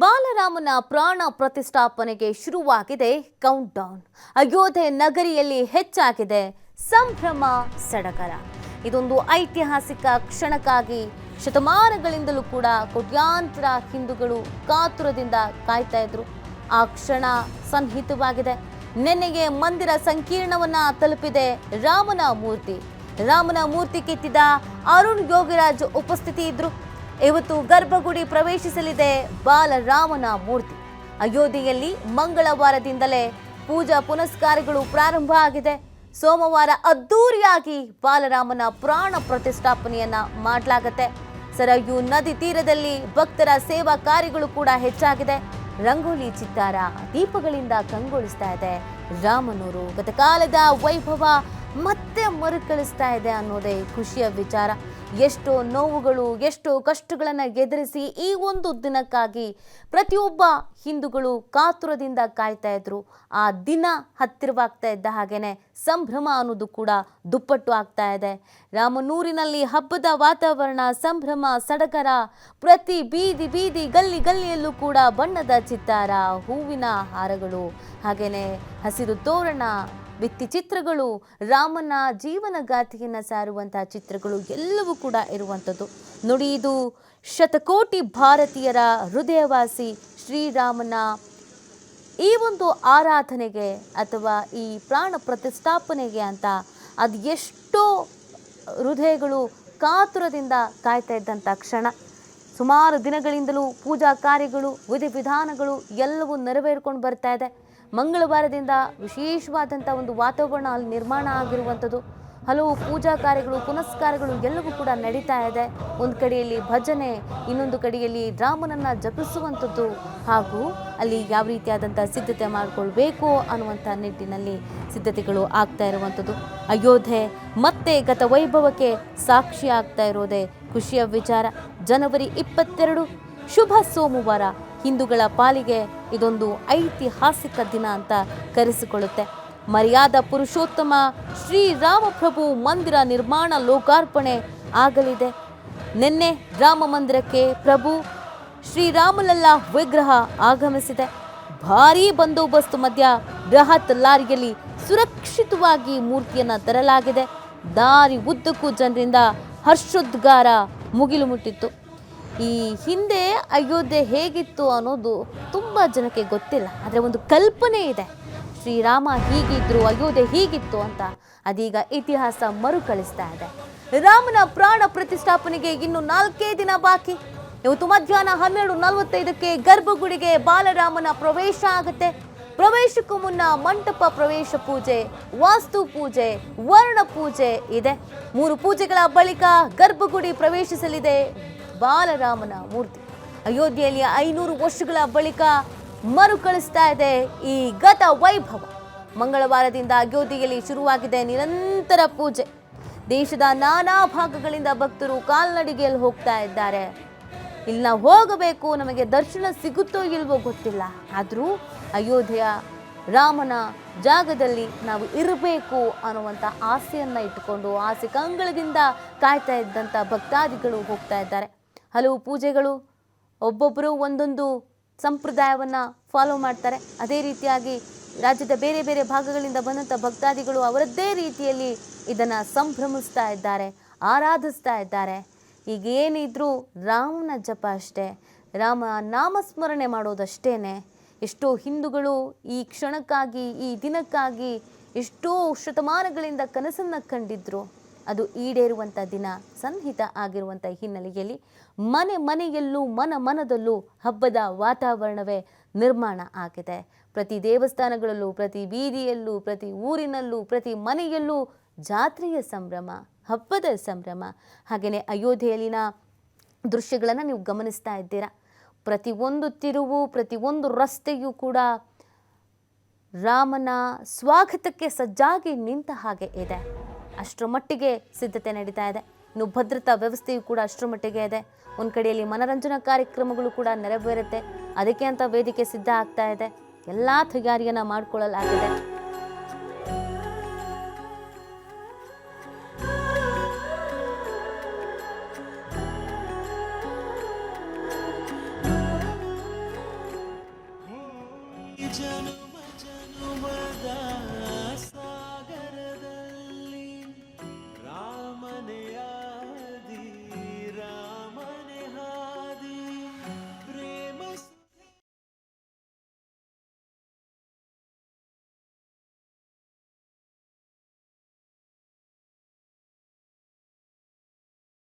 ಬಾಲರಾಮನ ಪ್ರಾಣ ಪ್ರತಿಷ್ಠಾಪನೆಗೆ ಶುರುವಾಗಿದೆ count down. Ayodhya ನಗರಿಯಲ್ಲಿ ಹೆಚ್ಚಾಗಿದೆ ಸಂಭ್ರಮ ಸಡಗರ. ಇದೊಂದು ಐತಿಹಾಸಿಕ ಕ್ಷಣಕ್ಕಾಗಿ ಶತಮಾನಗಳಿಂದಲೂ ಕೂಡ ಕೋಟ್ಯಾಂತರ ಹಿಂದೂಗಳು ಕಾತುರದಿಂದ ಕಾಯ್ತಾ ಇದ್ರು. ಆ ಕ್ಷಣ ಸನ್ನಿಹಿತವಾಗಿದೆ. ನಿನ್ನೆಗೆ ಮಂದಿರ ಸಂಕೀರ್ಣವನ್ನ ತಲುಪಿದೆ ರಾಮನ ಮೂರ್ತಿ ಕೆತ್ತಿದ ಅರುಣ್ ಯೋಗಿರಾಜ್ ಉಪಸ್ಥಿತಿ ಇದ್ರು. ಇವತ್ತು ಗರ್ಭಗುಡಿ ಪ್ರವೇಶಿಸಲಿದೆ ಬಾಲರಾಮನ ಮೂರ್ತಿ. ಅಯೋಧ್ಯೆಯಲ್ಲಿ ಮಂಗಳವಾರದಿಂದಲೇ ಪೂಜಾ ಪುನಸ್ಕಾರಗಳು ಪ್ರಾರಂಭ ಆಗಿದೆ. ಸೋಮವಾರ ಅದ್ದೂರಿಯಾಗಿ ಬಾಲರಾಮನ ಪ್ರಾಣ ಪ್ರತಿಷ್ಠಾಪನೆಯನ್ನ ಮಾಡಲಾಗುತ್ತೆ. ಸರಯೂ ನದಿ ತೀರದಲ್ಲಿ ಭಕ್ತರ ಸೇವಾ ಕಾರ್ಯಗಳು ಕೂಡ ಹೆಚ್ಚಾಗಿದೆ. ರಂಗೋಲಿ ಚಿತ್ತಾರ ದೀಪಗಳಿಂದ ಕಂಗೊಳಿಸ್ತಾ ಇದೆ ರಾಮನೂರು. ಗತಕಾಲದ ವೈಭವ ಮತ್ತೆ ಮರುಕಳಿಸ್ತಾ ಇದೆ ಅನ್ನೋದೇ ಖುಷಿಯ ವಿಚಾರ. ಎಷ್ಟೋ ನೋವುಗಳು, ಎಷ್ಟೋ ಕಷ್ಟಗಳನ್ನು ಎದುರಿಸಿ ಈ ಒಂದು ದಿನಕ್ಕಾಗಿ ಪ್ರತಿಯೊಬ್ಬ ಹಿಂದೂಗಳು ಕಾತುರದಿಂದ ಕಾಯ್ತಾ ಇದ್ರು. ಆ ದಿನ ಹತ್ತಿರವಾಗ್ತಾ ಇದ್ದ ಹಾಗೇನೆ ಸಂಭ್ರಮ ಅನ್ನೋದು ಕೂಡ ದುಪ್ಪಟ್ಟು ಆಗ್ತಾ ಇದೆ. ರಾಮನೂರಿನಲ್ಲಿ ಹಬ್ಬದ ವಾತಾವರಣ, ಸಂಭ್ರಮ ಸಡಗರ. ಪ್ರತಿ ಬೀದಿ ಗಲ್ಲಿಯಲ್ಲೂ ಕೂಡ ಬಣ್ಣದ ಚಿತ್ತಾರ, ಹೂವಿನ ಹಾರಗಳು, ಹಾಗೇನೆ ಹಸಿರು ತೋರಣ, ಭಿತ್ತಿ ಚಿತ್ರಗಳು, ರಾಮನ ಜೀವನ ಗಾಥೆಯನ್ನು ಸಾರುವಂತಹ ಚಿತ್ರಗಳು ಎಲ್ಲವೂ ಕೂಡ ಇರುವಂಥದ್ದು. ನೋಡಿ, ಇದು ಶತಕೋಟಿ ಭಾರತೀಯರ ಹೃದಯವಾಸಿ ಶ್ರೀರಾಮನ ಈ ಒಂದು ಆರಾಧನೆಗೆ ಅಥವಾ ಈ ಪ್ರಾಣ ಪ್ರತಿಷ್ಠಾಪನೆಗೆ ಅಂತ ಅದು ಎಷ್ಟೋ ಹೃದಯಗಳು ಕಾತುರದಿಂದ ಕಾಯ್ತಾ ಇದ್ದಂಥ ಕ್ಷಣ. ಸುಮಾರು ದಿನಗಳಿಂದಲೂ ಪೂಜಾ ಕಾರ್ಯಗಳು, ವಿಧಿವಿಧಾನಗಳು ಎಲ್ಲವೂ ನೆರವೇರ್ಕೊಂಡು ಬರ್ತಾ ಇದೆ. ಮಂಗಳವಾರದಿಂದ ವಿಶೇಷವಾದಂಥ ಒಂದು ವಾತಾವರಣ ಅಲ್ಲಿ ನಿರ್ಮಾಣ ಆಗಿರುವಂಥದ್ದು. ಹಲವು ಪೂಜಾ ಕಾರ್ಯಗಳು, ಪುನಸ್ಕಾರಗಳು ಎಲ್ಲವೂ ಕೂಡ ನಡೀತಾ ಇದೆ. ಒಂದು ಕಡೆಯಲ್ಲಿ ಭಜನೆ, ಇನ್ನೊಂದು ಕಡೆಯಲ್ಲಿ ರಾಮನನ್ನು ಜಪಿಸುವಂಥದ್ದು, ಹಾಗೂ ಅಲ್ಲಿ ಯಾವ ರೀತಿಯಾದಂಥ ಸಿದ್ಧತೆ ಮಾಡಿಕೊಳ್ಬೇಕು ಅನ್ನುವಂಥ ನಿಟ್ಟಿನಲ್ಲಿ ಸಿದ್ಧತೆಗಳು ಆಗ್ತಾ ಇರುವಂಥದ್ದು. ಅಯೋಧ್ಯೆ ಮತ್ತೆ ಗತ ವೈಭವಕ್ಕೆ ಸಾಕ್ಷಿ ಆಗ್ತಾ ಇರೋದೇ ಖುಷಿಯ ವಿಚಾರ. ಜನವರಿ 22 ಶುಭ ಸೋಮವಾರ ಹಿಂದೂಗಳ ಪಾಲಿಗೆ ಇದೊಂದು ಐತಿಹಾಸಿಕ ದಿನ ಅಂತ ಕರೆಸಿಕೊಳ್ಳುತ್ತೆ. ಮರ್ಯಾದಾ ಪುರುಷೋತ್ತಮ ಶ್ರೀರಾಮ ಪ್ರಭು ಮಂದಿರ ನಿರ್ಮಾಣ ಲೋಕಾರ್ಪಣೆ ಆಗಲಿದೆ. ನಿನ್ನೆ ರಾಮ ಮಂದಿರಕ್ಕೆ ಪ್ರಭು ಶ್ರೀರಾಮಲಲ್ಲಾ ವಿಗ್ರಹ ಆಗಮಿಸಿದೆ. ಭಾರೀ ಬಂದೋಬಸ್ತ್ ಮಧ್ಯ ಬೃಹತ್ ಲಾರಿಯಲ್ಲಿ ಸುರಕ್ಷಿತವಾಗಿ ಮೂರ್ತಿಯನ್ನು ತರಲಾಗಿದೆ. ದಾರಿ ಉದ್ದಕ್ಕೂ ಜನರಿಂದ ಹರ್ಷೋದ್ಗಾರ ಮುಗಿಲು ಮುಟ್ಟಿತ್ತು. ಈ ಹಿಂದೆ ಅಯೋಧ್ಯೆ ಹೇಗಿತ್ತು ಅನ್ನೋದು ತುಂಬ ಜನಕ್ಕೆ ಗೊತ್ತಿಲ್ಲ, ಆದರೆ ಒಂದು ಕಲ್ಪನೆ ಇದೆ, ಶ್ರೀರಾಮ ಹೀಗಿದ್ರು, ಅಯೋಧ್ಯೆ ಹೀಗಿತ್ತು ಅಂತ. ಅದೀಗ ಇತಿಹಾಸ ಮರುಕಳಿಸ್ತಾ ಇದೆ. ರಾಮನ ಪ್ರಾಣ ಪ್ರತಿಷ್ಠಾಪನೆಗೆ ಇನ್ನು 4 ದಿನ ಬಾಕಿ. ಇವತ್ತು ಮಧ್ಯಾಹ್ನ 12:45ಕ್ಕೆ ಗರ್ಭಗುಡಿಗೆ ಬಾಲರಾಮನ ಪ್ರವೇಶ ಆಗುತ್ತೆ. ಪ್ರವೇಶಕ್ಕೂ ಮುನ್ನ ಮಂಟಪ ಪ್ರವೇಶ ಪೂಜೆ, ವಾಸ್ತು ಪೂಜೆ, ವರ್ಣ ಪೂಜೆ ಇದೆ. 3 ಪೂಜೆಗಳ ಬಳಿಕ ಗರ್ಭಗುಡಿ ಪ್ರವೇಶಿಸಲಿದೆ ಬಾಲರಾಮನ ಮೂರ್ತಿ. ಅಯೋಧ್ಯೆಯಲ್ಲಿ 500 ವರ್ಷಗಳ ಬಳಿಕ ಮರುಕಳಿಸ್ತಾ ಇದೆ ಈ ಗತ ವೈಭವ. ಮಂಗಳವಾರದಿಂದ ಅಯೋಧ್ಯೆಯಲ್ಲಿ ಶುರುವಾಗಿದೆ ನಿರಂತರ ಪೂಜೆ. ದೇಶದ ನಾನಾ ಭಾಗಗಳಿಂದ ಭಕ್ತರು ಕಾಲ್ನಡಿಗೆಯಲ್ಲಿ ಹೋಗ್ತಾ ಇದ್ದಾರೆ. ಇಲ್ಲಿ ನಾವು ಹೋಗಬೇಕು, ನಮಗೆ ದರ್ಶನ ಸಿಗುತ್ತೋ ಇಲ್ವೋ ಗೊತ್ತಿಲ್ಲ, ಆದರೂ ಅಯೋಧ್ಯೆಯ ರಾಮನ ಜಾಗದಲ್ಲಿ ನಾವು ಇರಬೇಕು ಅನ್ನುವಂಥ ಆಸೆಯನ್ನು ಇಟ್ಟುಕೊಂಡು ಆಸೆ ಕಂಗಳದಿಂದ ಕಾಯ್ತಾ ಇದ್ದಂಥ ಭಕ್ತಾದಿಗಳು ಹೋಗ್ತಾ ಇದ್ದಾರೆ. ಹಲವು ಪೂಜೆಗಳು, ಒಬ್ಬೊಬ್ಬರು ಒಂದೊಂದು ಸಂಪ್ರದಾಯವನ್ನು ಫಾಲೋ ಮಾಡ್ತಾರೆ. ಅದೇ ರೀತಿಯಾಗಿ ರಾಜ್ಯದ ಬೇರೆ ಬೇರೆ ಭಾಗಗಳಿಂದ ಬಂದಂಥ ಭಕ್ತಾದಿಗಳು ಅವರದ್ದೇ ರೀತಿಯಲ್ಲಿ ಇದನ್ನು ಸಂಭ್ರಮಿಸ್ತಾ ಇದ್ದಾರೆ, ಆರಾಧಿಸ್ತಾ ಇದ್ದಾರೆ. ಈಗ ಏನಿದ್ರೂ ರಾಮನ ಜಪ ಅಷ್ಟೇ, ರಾಮ ನಾಮಸ್ಮರಣೆ ಮಾಡೋದಷ್ಟೇ. ಎಷ್ಟೋ ಹಿಂದೂಗಳು ಈ ಕ್ಷಣಕ್ಕಾಗಿ, ಈ ದಿನಕ್ಕಾಗಿ ಎಷ್ಟೋ ಶತಮಾನಗಳಿಂದ ಕನಸನ್ನು ಕಂಡಿದ್ರು. ಅದು ಈಡೇರುವಂಥ ದಿನ ಸನ್ನಿಹಿತ ಆಗಿರುವಂಥ ಹಿನ್ನೆಲೆಯಲ್ಲಿ ಮನೆಯಲ್ಲೂ ಮನದಲ್ಲೂ ಹಬ್ಬದ ವಾತಾವರಣವೇ ನಿರ್ಮಾಣ ಆಗಿದೆ. ಪ್ರತಿ ದೇವಸ್ಥಾನಗಳಲ್ಲೂ, ಪ್ರತಿ ಬೀದಿಯಲ್ಲೂ, ಪ್ರತಿ ಊರಿನಲ್ಲೂ, ಪ್ರತಿ ಮನೆಯಲ್ಲೂ ಜಾತ್ರೆಯ ಸಂಭ್ರಮ, ಹಬ್ಬದ ಸಂಭ್ರಮ. ಹಾಗೆಯೇ ಅಯೋಧ್ಯೆಯಲ್ಲಿನ ದೃಶ್ಯಗಳನ್ನು ನೀವು ಗಮನಿಸ್ತಾ ಇದ್ದೀರಾ. ಪ್ರತಿಯೊಂದು ತಿರುವು, ಪ್ರತಿಯೊಂದು ರಸ್ತೆಯೂ ಕೂಡ ರಾಮನ ಸ್ವಾಗತಕ್ಕೆ ಸಜ್ಜಾಗಿ ನಿಂತ ಹಾಗೆ ಇದೆ. ಅಷ್ಟರ ಮಟ್ಟಿಗೆ ಸಿದ್ಧತೆ ನಡೀತಾ ಇದೆ. ಇನ್ನು ಭದ್ರತಾ ವ್ಯವಸ್ಥೆಯು ಕೂಡ ಅಷ್ಟರ ಮಟ್ಟಿಗೆ ಇದೆ. ಒಂದು ಕಡೆಯಲ್ಲಿ ಮನರಂಜನಾ ಕಾರ್ಯಕ್ರಮಗಳು ಕೂಡ ನೆರವೇರುತ್ತೆ. ಅದಕ್ಕೆ ಅಂತ ವೇದಿಕೆ ಸಿದ್ಧ ಆಗ್ತಾ ಇದೆ. ಎಲ್ಲ ತಯಾರಿಯನ್ನು ಮಾಡಿಕೊಳ್ಳಲಾಗಿದೆ. ಜನುಮ ಜನುಮದ